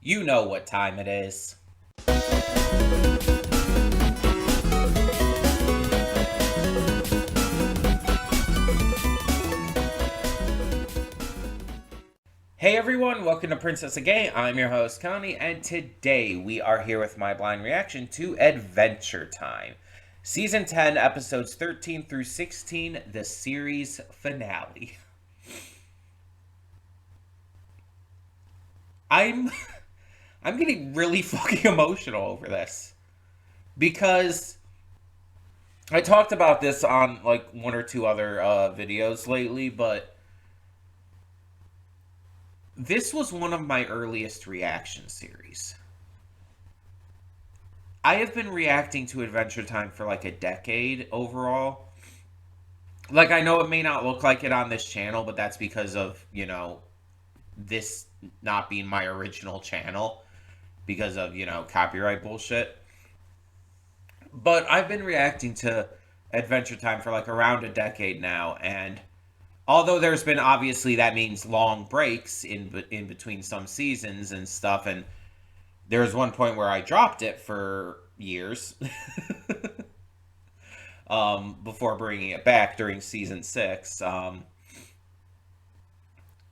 You know what time it is. Hey everyone, welcome to Princess of Gay. I'm your host, Connie, and today we are here with my blind reaction to Adventure Time. Season 10, episodes 13 through 16, the series finale. I'm I'm getting really fucking emotional over this because I talked about this on like one or two other videos lately, but this was one of my earliest reaction series. I have been reacting to Adventure Time for like a decade overall. Like, I know it may not look like it on this channel, but that's because of, this not being my original channel because of, copyright bullshit. But I've been reacting to Adventure Time for like around a decade now, and although there's been, obviously, that means long breaks in between some seasons and stuff, and there was one point where I dropped it for years before bringing it back during season 6.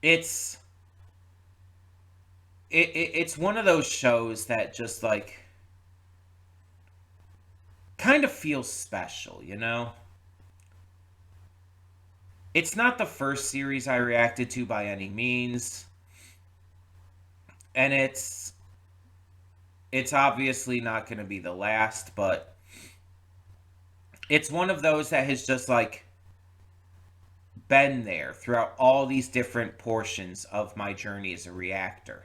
It's it's one of those shows that just like kind of feels special, you know? It's not the first series I reacted to by any means, and it's obviously not going to be the last, but it's one of those that has just like been there throughout all these different portions of my journey as a reactor.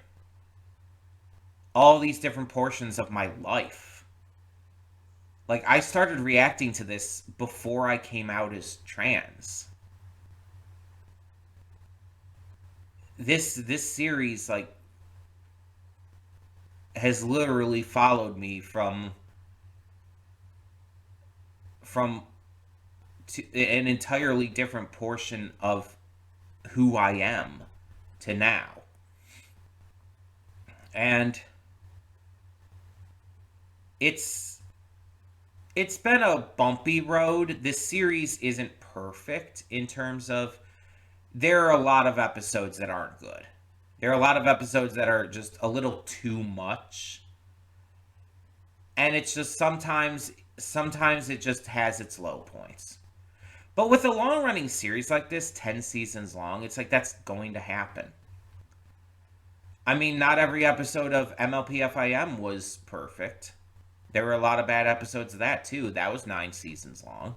All these different portions of my life. Like, I started reacting to this before I came out as trans. This series like has literally followed me from an entirely different portion of who I am to now. And it's been a bumpy road. This series isn't perfect in terms of there are a lot of episodes that aren't good. There are a lot of episodes that are just a little too much. And it's just sometimes it just has its low points. But with a long-running series like this, 10 seasons long, it's like that's going to happen. I mean, not every episode of MLPFIM was perfect. There were a lot of bad episodes of that, too. That was 9 seasons long.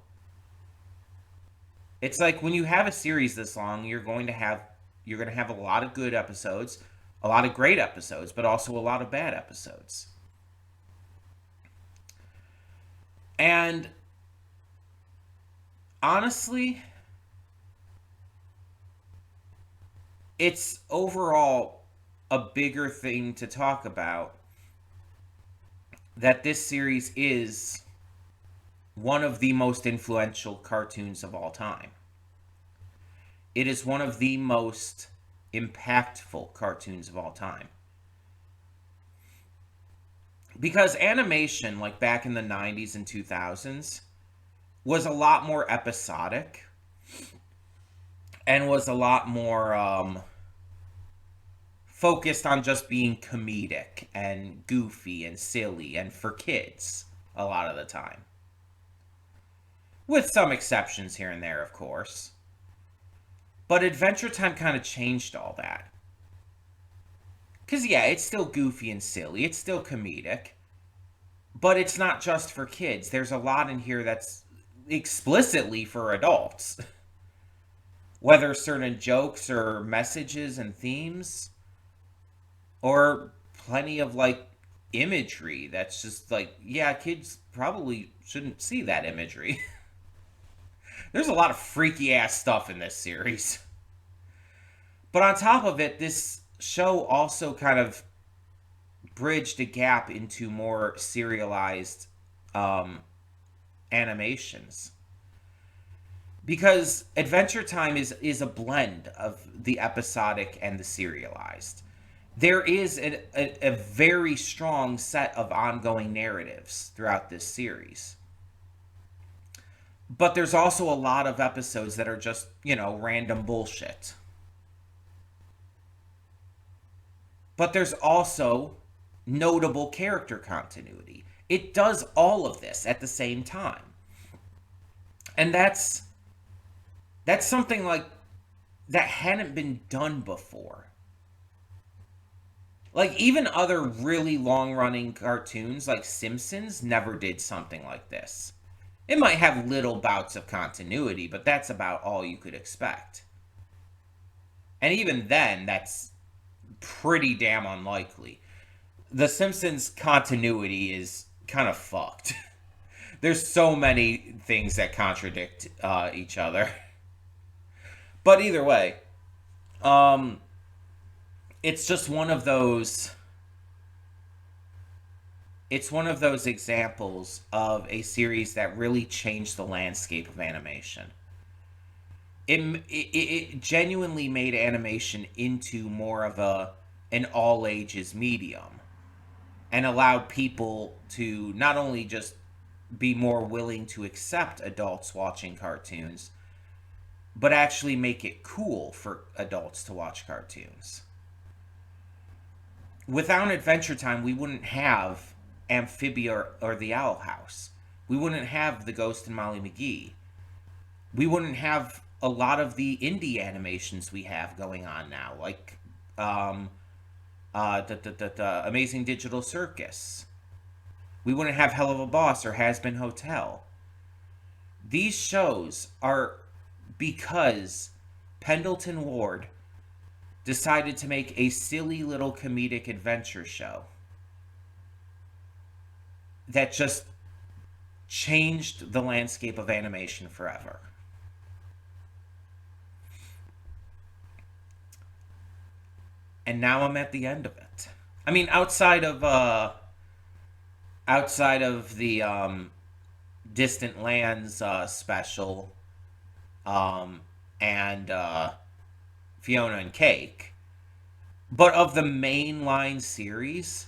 It's like when you have a series this long, you're going to have a lot of good episodes, a lot of great episodes, but also a lot of bad episodes. And honestly, it's overall a bigger thing to talk about that this series is one of the most influential cartoons of all time. It is one of the most impactful cartoons of all time. Because animation, like back in the 90s and 2000s, was a lot more episodic and was a lot more focused on just being comedic and goofy and silly and for kids a lot of the time. With some exceptions here and there, of course. But Adventure Time kind of changed all that. Because, yeah, it's still goofy and silly. It's still comedic. But it's not just for kids. There's a lot in here that's explicitly for adults. Whether certain jokes or messages and themes. Or plenty of, like, imagery that's just like, yeah, kids probably shouldn't see that imagery. There's a lot of freaky ass stuff in this series. But on top of it, this show also kind of bridged a gap into more serialized animations. Because Adventure Time is a blend of the episodic and the serialized. there is a very strong set of ongoing narratives throughout this series. But there's also a lot of episodes that are just, random bullshit. But there's also notable character continuity. It does all of this at the same time. And that's something like that hadn't been done before. Like, even other really long-running cartoons like Simpsons never did something like this. It might have little bouts of continuity, but that's about all you could expect. And even then, that's pretty damn unlikely. The Simpsons continuity is kind of fucked. There's so many things that contradict each other. But either way, it's just one of those. It's one of those examples of a series that really changed the landscape of animation. It genuinely made animation into more of an all ages medium, and allowed people to not only just be more willing to accept adults watching cartoons, but actually make it cool for adults to watch cartoons. Without Adventure Time, we wouldn't have Amphibia or the Owl House. We wouldn't have The Ghost and Molly McGee. We wouldn't have a lot of the indie animations we have going on now, like the Amazing Digital Circus. We wouldn't have Hell of a Boss or Has Been Hotel. These shows are because Pendleton Ward decided to make a silly little comedic adventure show that just changed the landscape of animation forever. And now I'm at the end of it. I mean, outside of the Distant Lands special, and Fiona and Cake, but of the mainline series,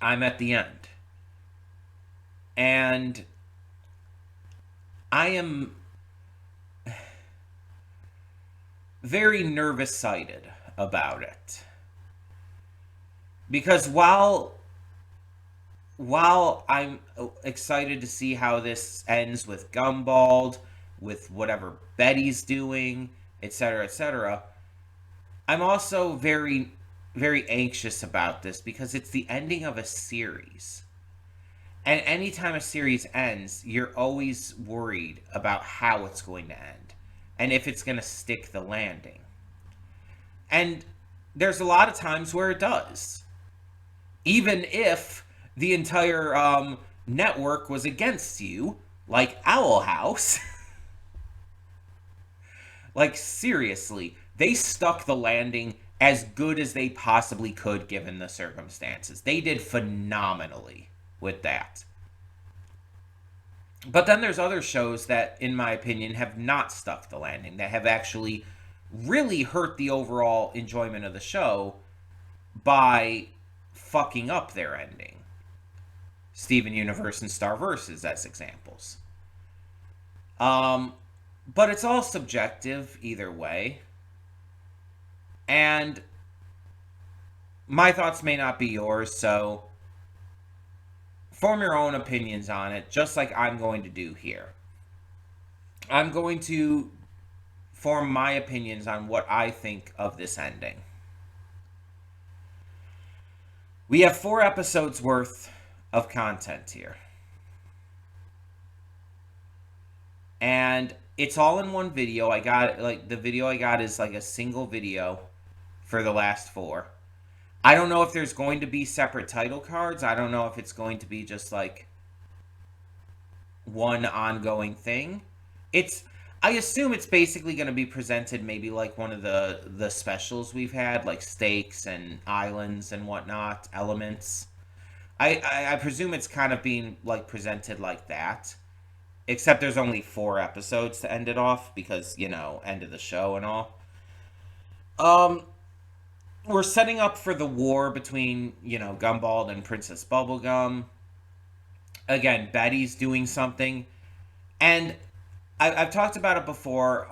I'm at the end. And I am very nervous-sighted about it. Because while I'm excited to see how this ends with Gumball, with whatever Betty's doing, etc., I'm also very, very anxious about this because it's the ending of a series. And anytime a series ends, you're always worried about how it's going to end and if it's going to stick the landing. And there's a lot of times where it does. Even if the entire network was against you, like Owl House. Like, seriously, they stuck the landing as good as they possibly could given the circumstances. They did phenomenally with that. But then there's other shows that, in my opinion, have not stuck the landing, that have actually really hurt the overall enjoyment of the show by fucking up their ending. Steven Universe and Starverses as examples. But it's all subjective either way. And my thoughts may not be yours, so form your own opinions on it, just like I'm going to do here. I'm going to form my opinions on what I think of this ending. We have 4 episodes worth of content here. And it's all in one video. I got, like, the video I got is like a single video for the last 4. I don't know if there's going to be separate title cards. I don't know if it's going to be just like one ongoing thing. I assume it's basically going to be presented maybe like one of the specials we've had, like Stakes and Islands and whatnot, Elements. I presume it's kind of being like presented like that. Except there's only 4 episodes to end it off because, end of the show and all. we're setting up for the war between, Gumball and Princess Bubblegum. Again, Betty's doing something. And I've talked about it before,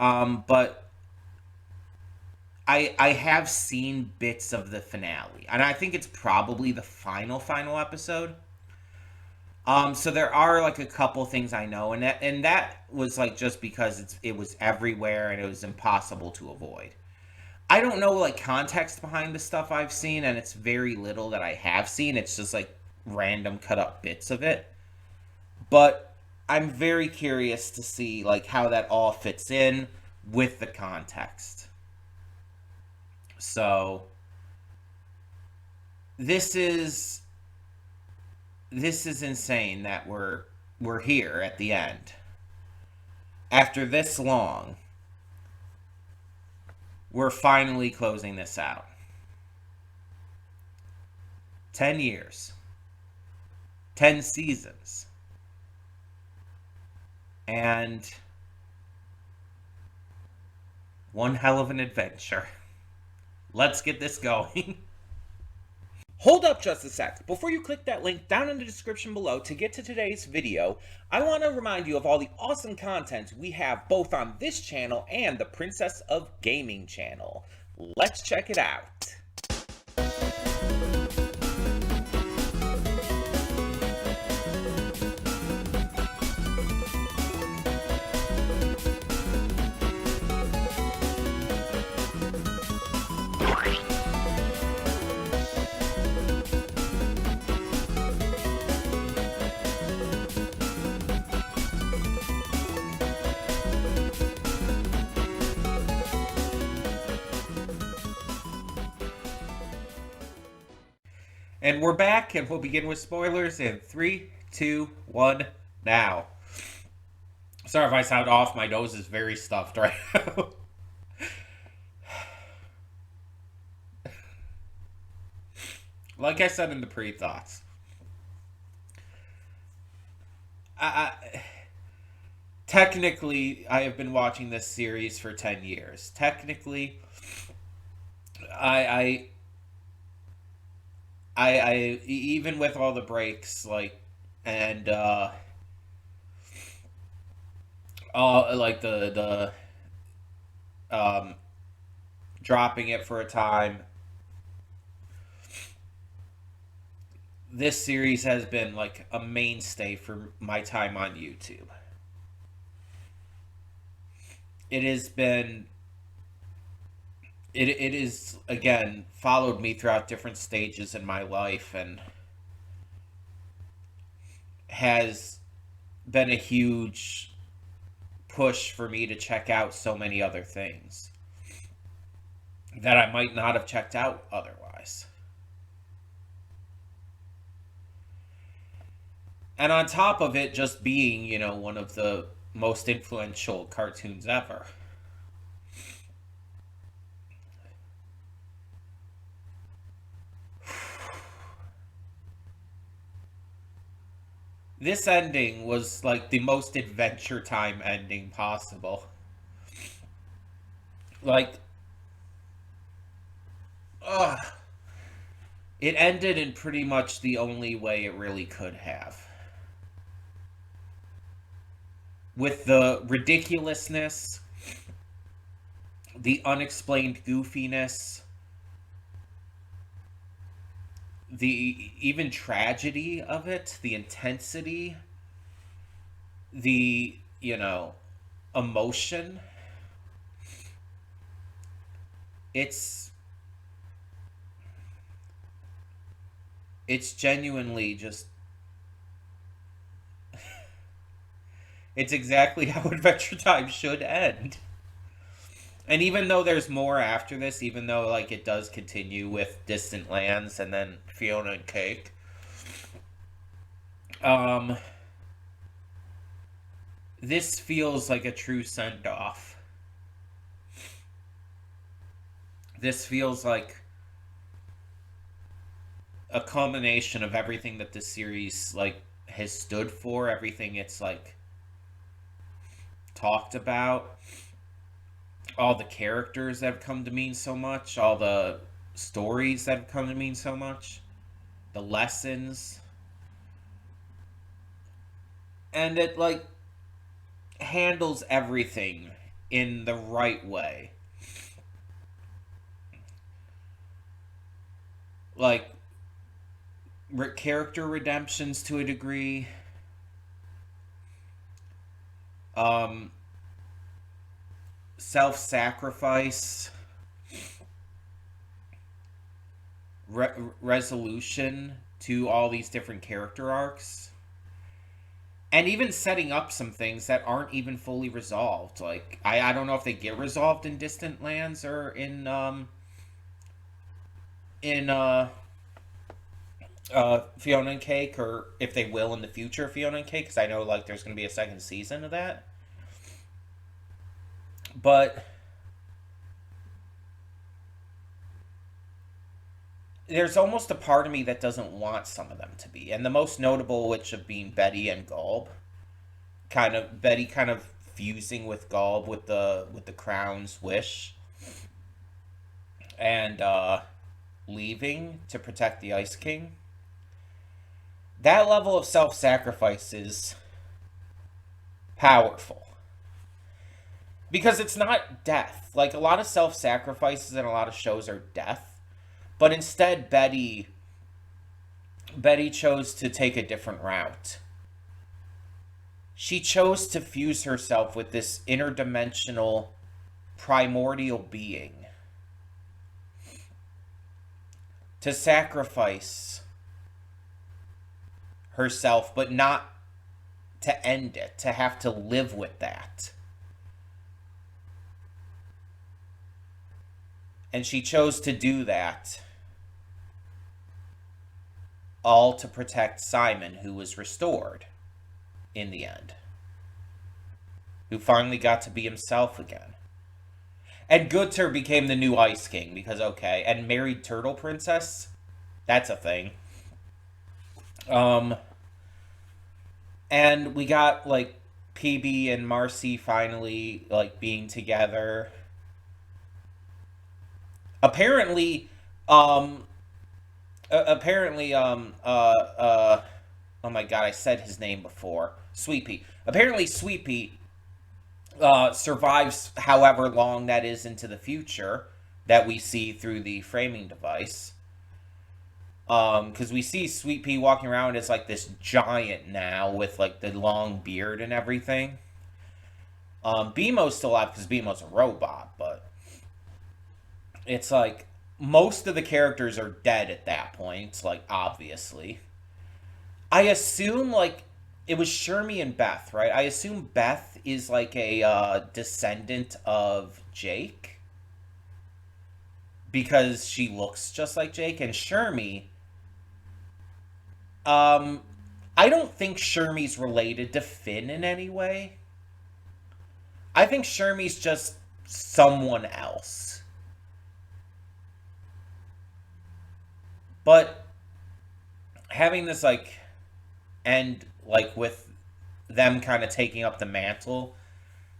but I have seen bits of the finale, and I think it's probably the final episode. So there are like a couple things I know, and that was like just because it was everywhere and it was impossible to avoid. I don't know like context behind the stuff I've seen, and it's very little that I have seen. It's just like random cut up bits of it. But I'm very curious to see like how that all fits in with the context. So this is this is insane that we're here at the end. After this long, we're finally closing this out. 10 years. 10 seasons. And one hell of an adventure. Let's get this going. Hold up just a sec. Before you click that link down in the description below to get to today's video, I want to remind you of all the awesome content we have both on this channel and the Princess of Gaming channel. Let's check it out. And we're back, and we'll begin with spoilers in 3, 2, 1, now. Sorry if I sound off, my nose is very stuffed right now. Like I said in the pre-thoughts, technically, I have been watching this series for 10 years. Technically, I even with all the breaks, like, and like the dropping it for a time, this series has been like a mainstay for my time on YouTube. It has been it is again followed me throughout different stages in my life and has been a huge push for me to check out so many other things that I might not have checked out otherwise. And on top of it just being, one of the most influential cartoons ever. This ending was like the most Adventure Time ending possible. Like, ugh. It ended in pretty much the only way it really could have. With the ridiculousness, the unexplained goofiness, the even tragedy of it, the intensity, the, emotion. It's genuinely just it's exactly how Adventure Time should end. And even though there's more after this, even though like it does continue with Distant Lands and then Fiona and Cake, this feels like a true send off. This feels like a culmination of everything that this series like has stood for, everything it's like talked about, all the characters that have come to mean so much, all the stories that have come to mean so much, the lessons, and it like handles everything in the right way. Like character redemptions to a degree, um, self-sacrifice, resolution to all these different character arcs, and even setting up some things that aren't even fully resolved. Like I don't know if they get resolved in Distant Lands or in Fiona and Cake, or if they will in the future Fiona and Cake, because I know like there's going to be a second season of that. But there's almost a part of me that doesn't want some of them to be, and the most notable which of being Betty and Gulb, kind of Betty kind of fusing with Gulb with the crown's wish, and leaving to protect the Ice King. That level of self-sacrifice is powerful because it's not death. Like a lot of self-sacrifices in a lot of shows are death, but instead Betty chose to take a different route. She chose to fuse herself with this interdimensional primordial being, to sacrifice herself, but not to end it, to have to live with that. And she chose to do that all to protect Simon, who was restored in the end, who finally got to be himself again. And Gunther became the new Ice King because, okay, and married Turtle Princess, that's a thing. And we got like PB and Marcy finally like being together. Apparently, um, oh my god, I said his name before. Sweet Pea. Apparently, Sweet Pea survives however long that is into the future that we see through the framing device. Because we see Sweet Pea walking around as like this giant now with like the long beard and everything. BMO's still alive because BMO's a robot, but it's like most of the characters are dead at that point, like obviously. I assume like it was Shermie and Beth, right? I assume Beth is like a descendant of Jake because she looks just like Jake, and Shermie. I don't think Shermie's related to Finn in any way. I think Shermie's just someone else. But having this like end like with them kind of taking up the mantle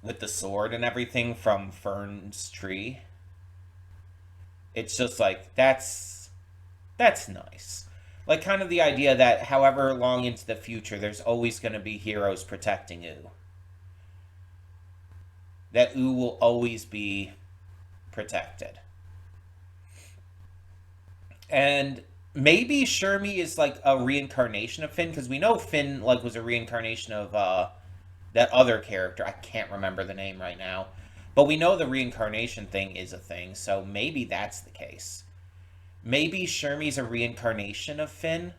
with the sword and everything from Fern's tree, it's just like that's nice. Like kind of the idea that however long into the future there's always going to be heroes protecting Ooh. That Ooh will always be protected. And maybe Shermie is like a reincarnation of Finn, because we know Finn like was a reincarnation of that other character. I can't remember the name right now, but we know the reincarnation thing is a thing, so maybe that's the case. Maybe Shermie's a reincarnation of Finn,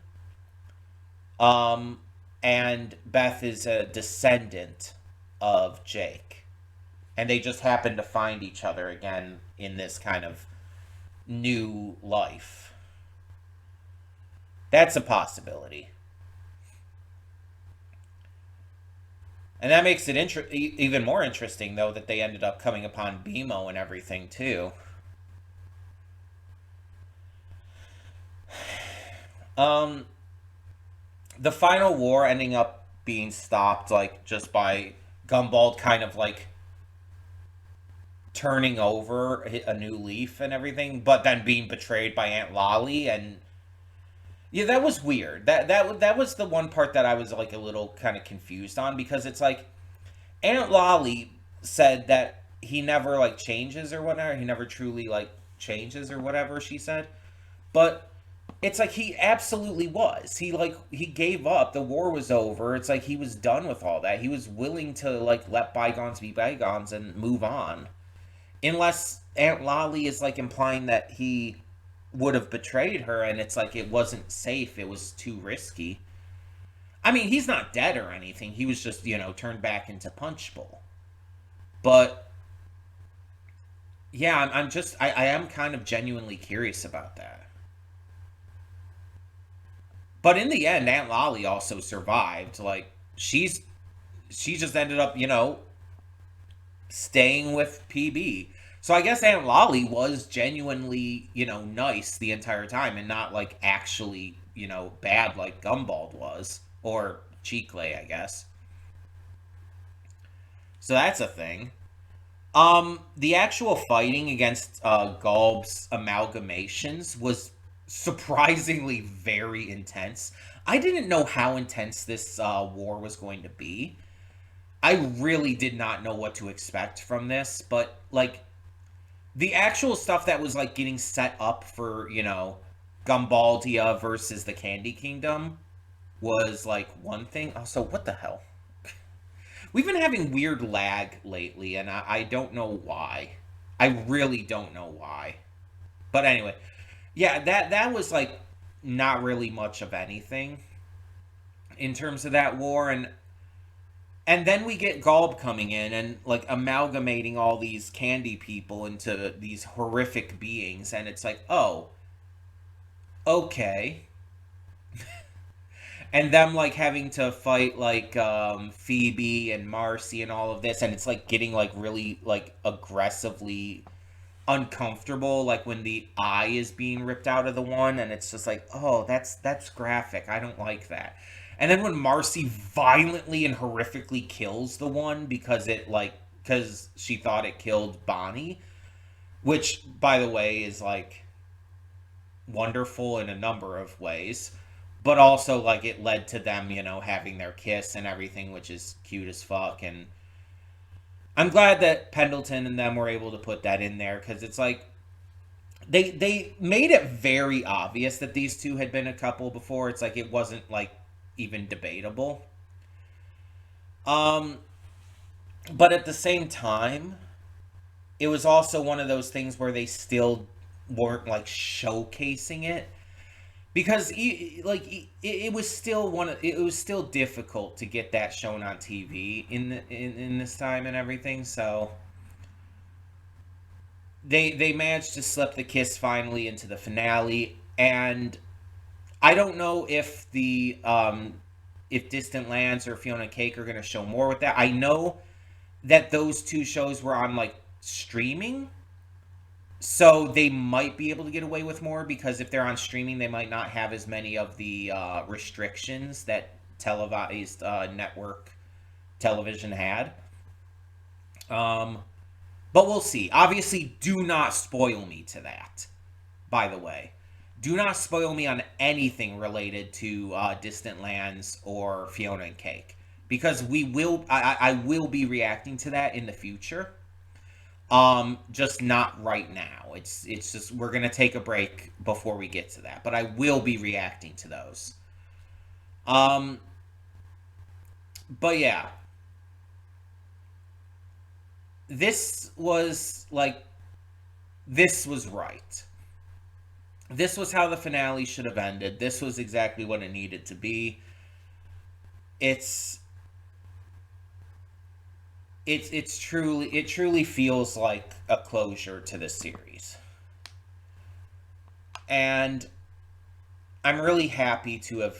and Beth is a descendant of Jake, and they just happen to find each other again in this kind of new life. That's a possibility. And that makes it even more interesting, though, that they ended up coming upon BMO and everything, too. The final war ending up being stopped, like, just by Gumball kind of, like, turning over a new leaf and everything, but then being betrayed by Aunt Lolly. And yeah, that was weird. That was the one part that I was like a little kind of confused on, because it's like Aunt Lolly said that he never like changes or whatever. He never truly like changes or whatever she said. But it's like he absolutely was. He gave up. The war was over. It's like he was done with all that. He was willing to like let bygones be bygones and move on. Unless Aunt Lolly is like implying that he would have betrayed her, and it's like it wasn't safe. It was too risky. I mean, he's not dead or anything. He was just, turned back into Punch Bowl. But yeah, I am kind of genuinely curious about that. But in the end, Aunt Lolly also survived. Like she just ended up, staying with PB. So I guess Aunt Lolly was genuinely, nice the entire time, and not like actually, bad like Gumbald was, or Cheekley, I guess. So that's a thing. The actual fighting against Gulb's amalgamations was surprisingly very intense. I didn't know how intense this war was going to be. I really did not know what to expect from this, but like the actual stuff that was like getting set up for, Gumbaldia versus the Candy Kingdom was like one thing. Also, what the hell? We've been having weird lag lately, and I don't know why. I really don't know why. But anyway, yeah, that was like not really much of anything in terms of that war. And then we get Gulb coming in and like amalgamating all these candy people into these horrific beings, and it's like, oh, okay. And them like having to fight like Phoebe and Marcy and all of this, and it's like getting like really like aggressively uncomfortable, like when the eye is being ripped out of the one, and it's just like, oh, that's graphic. I don't like that. And then when Marcy violently and horrifically kills the one because she thought it killed Bonnie, which by the way is like wonderful in a number of ways, but also like it led to them, having their kiss and everything, which is cute as fuck. And I'm glad that Pendleton and them were able to put that in there, because it's like they made it very obvious that these two had been a couple before. It's like it wasn't like even debatable. Um, but at the same time, it was also one of those things where they still weren't like showcasing it, because it was still it was still difficult to get that shown on TV in this time and everything. So they managed to slip the kiss finally into the finale. And I don't know if Distant Lands or Fiona Cake are going to show more with that. I know that those two shows were on like streaming, so they might be able to get away with more, because if they're on streaming, they might not have as many of the restrictions that televised network television had. Um, but we'll see. Obviously, do not spoil me to that, by the way. Do not spoil me on anything related to Distant Lands or Fiona and Cake, because I will be reacting to that in the future. Just not right now. It's just we're gonna take a break before we get to that, but I will be reacting to those. Um, but yeah, this was like this was right. This was how the finale should have ended. This was exactly what it needed to be. It's it truly feels like a closure to this series. And I'm really happy to have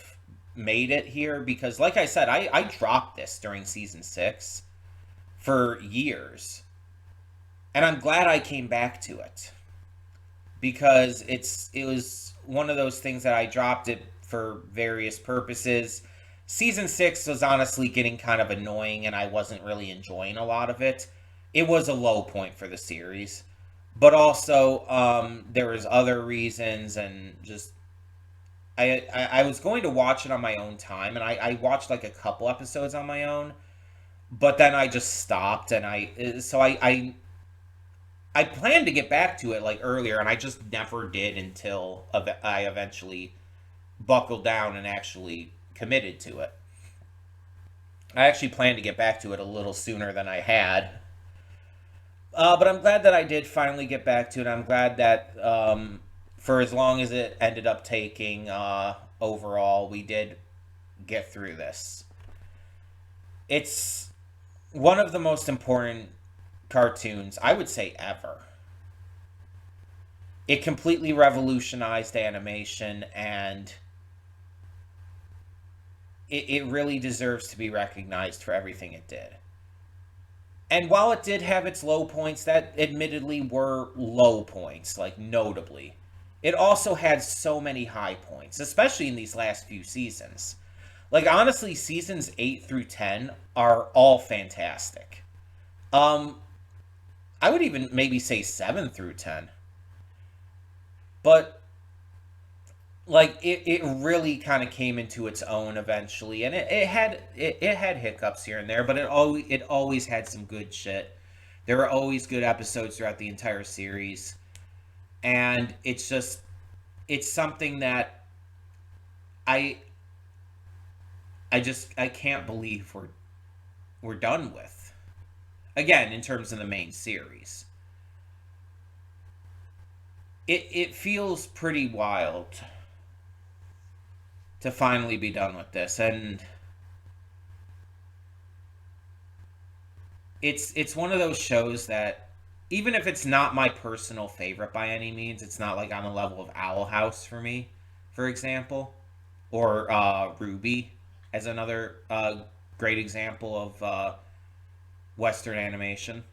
made it here, because like I said, I dropped this during season 6 for years. And I'm glad I came back to it, because it was one of those things that I dropped it for various purposes. Season 6 was honestly getting kind of annoying, and I wasn't really enjoying a lot of it. it was a low point for the series. But also, there was other reasons, and just I was going to watch it on my own time, and I watched like a couple episodes on my own, but then I just stopped, and I planned to get back to it like earlier, and I just never did until I eventually buckled down and actually committed to it. I actually planned to get back to it a little sooner than I had. But I'm glad that I did finally get back to it. I'm glad that for as long as it ended up taking, overall, we did get through this. It's one of the most important cartoons, I would say, ever. It completely revolutionized animation, and it really deserves to be recognized for everything it did. And while it did have its low points, that admittedly were low points, like notably, it also had so many high points, especially in these last few seasons. Like, honestly, seasons 8 through 10 are all fantastic. Um, I would even maybe say 7 through 10. But like it really kind of came into its own eventually, and it had hiccups here and there, but it always had some good shit. There were always good episodes throughout the entire series, and it's something that I I can't believe we're done with. Again, in terms of the main series, it feels pretty wild to finally be done with this, and it's one of those shows that, even if it's not my personal favorite by any means, it's not like on the level of Owl House for me, for example, or Ruby as another great example of Western animation.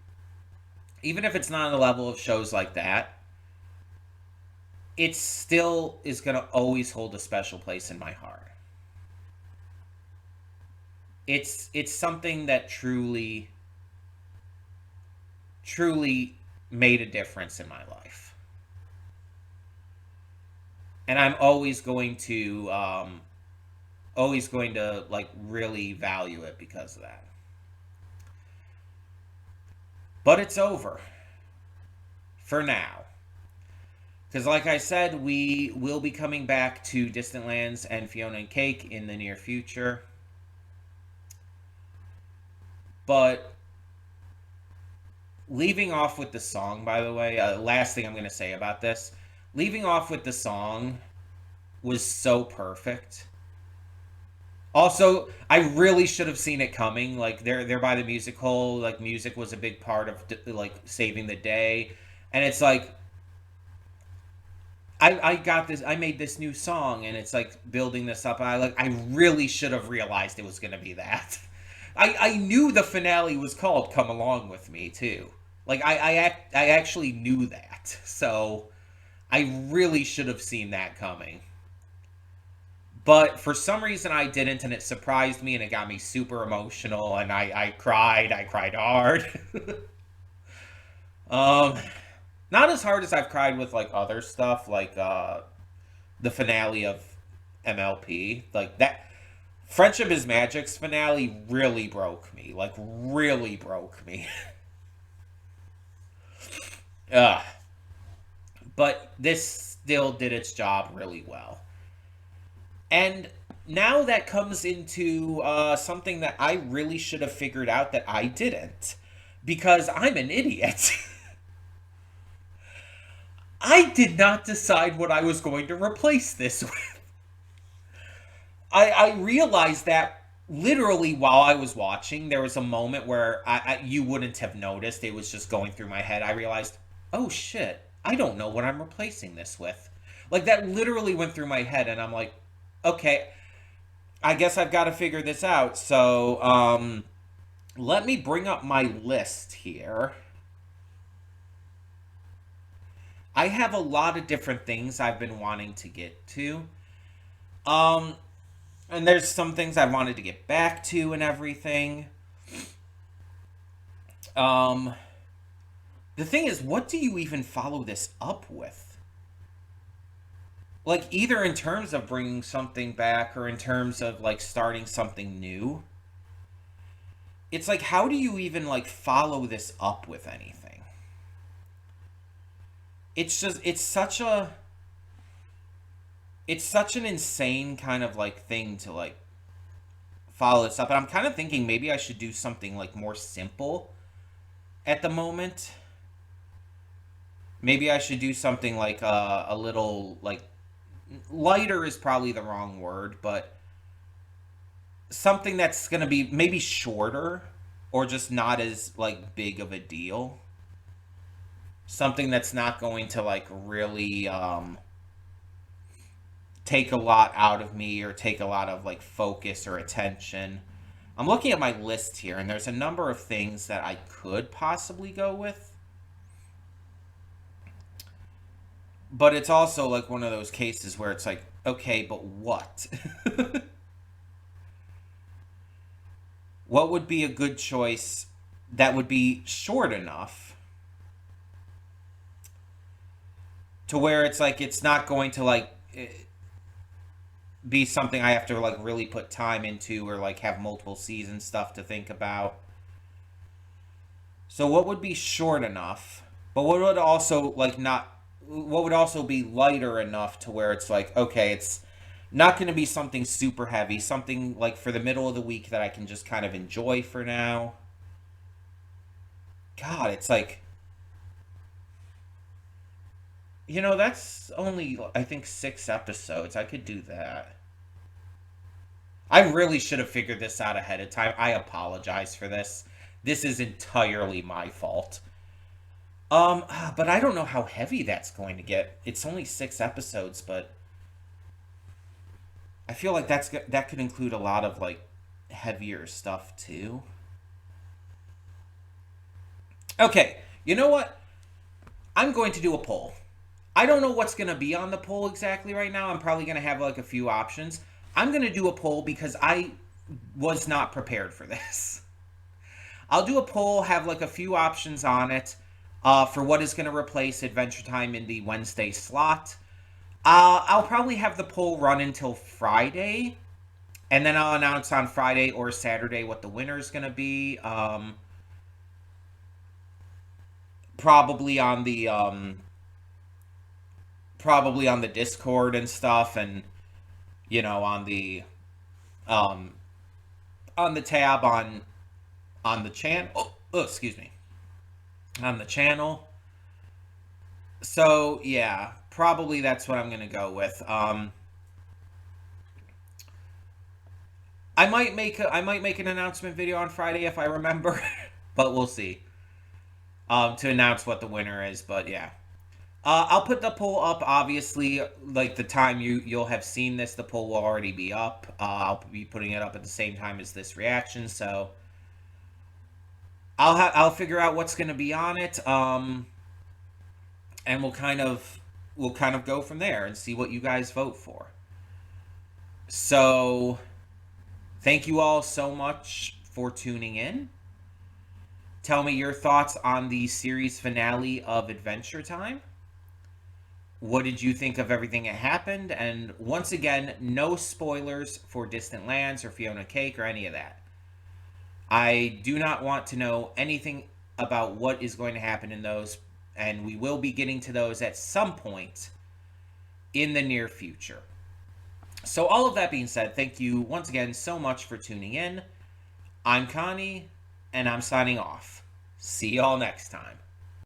Even if it's not on the level of shows like that, it still is going to always hold a special place in my heart. It's something that truly made a difference in my life, and I'm always going to like really value it because of that. But it's over for now. Because, like I said, we will be coming back to Distant Lands and Fiona and Cake in the near future. But leaving off with the song, by the way, last thing I'm going to say about this, leaving off with the song was so perfect. Also, I really should have seen it coming. Like, there by the music hole, like, music was a big part of like saving the day, and it's like I got this. I made this new song, and it's like building this up. And I really should have realized it was gonna be that. I knew the finale was called "Come Along with Me" too. Like I actually knew that, so I really should have seen that coming. But for some reason I didn't, and it surprised me, and it got me super emotional, and I cried. I cried hard. um, Not as hard as I've cried with like other stuff, like the finale of MLP, like that. Friendship is Magic's finale really broke me, like really broke me. Ugh. But this still did its job really well. And now that comes into something that I really should have figured out that I didn't, because I'm an idiot. I did not decide what I was going to replace this with. I realized that literally while I was watching, there was a moment where you wouldn't have noticed. It was just going through my head. I realized, oh shit, I don't know what I'm replacing this with. Like, that literally went through my head, and I'm like, okay, I guess I've got to figure this out. So, let me bring up my list here. I have a lot of different things I've been wanting to get to. Um, and there's some things I wanted to get back to and everything. Um, the thing is, what do you even follow this up with? Like, either in terms of bringing something back or in terms of, like, starting something new. It's like, how do you even, like, follow this up with anything? It's just, it's such an insane kind of, like, thing to, like, follow this up. And I'm kind of thinking maybe I should do something, like, more simple at the moment. Maybe I should do something like a little, like, lighter is probably the wrong word, but something that's going to be maybe shorter or just not as, like, big of a deal. Something that's not going to, like, really take a lot out of me or take a lot of, like, focus or attention. I'm looking at my list here, and there's a number of things that I could possibly go with. But it's also, like, one of those cases where it's like, okay, but what? What would be a good choice that would be short enough to where it's like it's not going to, like, be something I have to, like, really put time into or, like, have multiple season stuff to think about. So what would be short enough, but what would also, like, not, what would also be lighter enough to where it's like, okay, it's not going to be something super heavy, something like for the middle of the week that I can just kind of enjoy for now. God, it's like, that's only, I think, 6 episodes. I could do that. I really should have figured this out ahead of time. I apologize for this. This is entirely my fault. But I don't know how heavy that's going to get. It's only 6 episodes, but I feel like that could include a lot of, like, heavier stuff too. Okay, you know what? I'm going to do a poll. I don't know what's going to be on the poll exactly right now. I'm probably going to have, like, a few options. I'm going to do a poll because I was not prepared for this. I'll do a poll, have, like, a few options on it for what is going to replace Adventure Time in the Wednesday slot. I'll probably have the poll run until Friday, and then I'll announce on Friday or Saturday what the winner is going to be. Probably on the Discord and stuff, and um, on the tab on the channel. Oh, excuse me, on the channel. So yeah, probably that's what I'm gonna go with. I might make an announcement video on Friday if I remember, but we'll see. To announce what the winner is, but yeah. I'll put the poll up, obviously, like the time you'll have seen this, the poll will already be up. I'll be putting it up at the same time as this reaction, so I'll figure out what's going to be on it, and we'll kind of go from there and see what you guys vote for. So, thank you all so much for tuning in. Tell me your thoughts on the series finale of Adventure Time. What did you think of everything that happened? And once again, no spoilers for Distant Lands or Fiona Cake or any of that. I do not want to know anything about what is going to happen in those, and we will be getting to those at some point in the near future. So all of that being said, thank you once again so much for tuning in. I'm Connie, and I'm signing off. See y'all next time.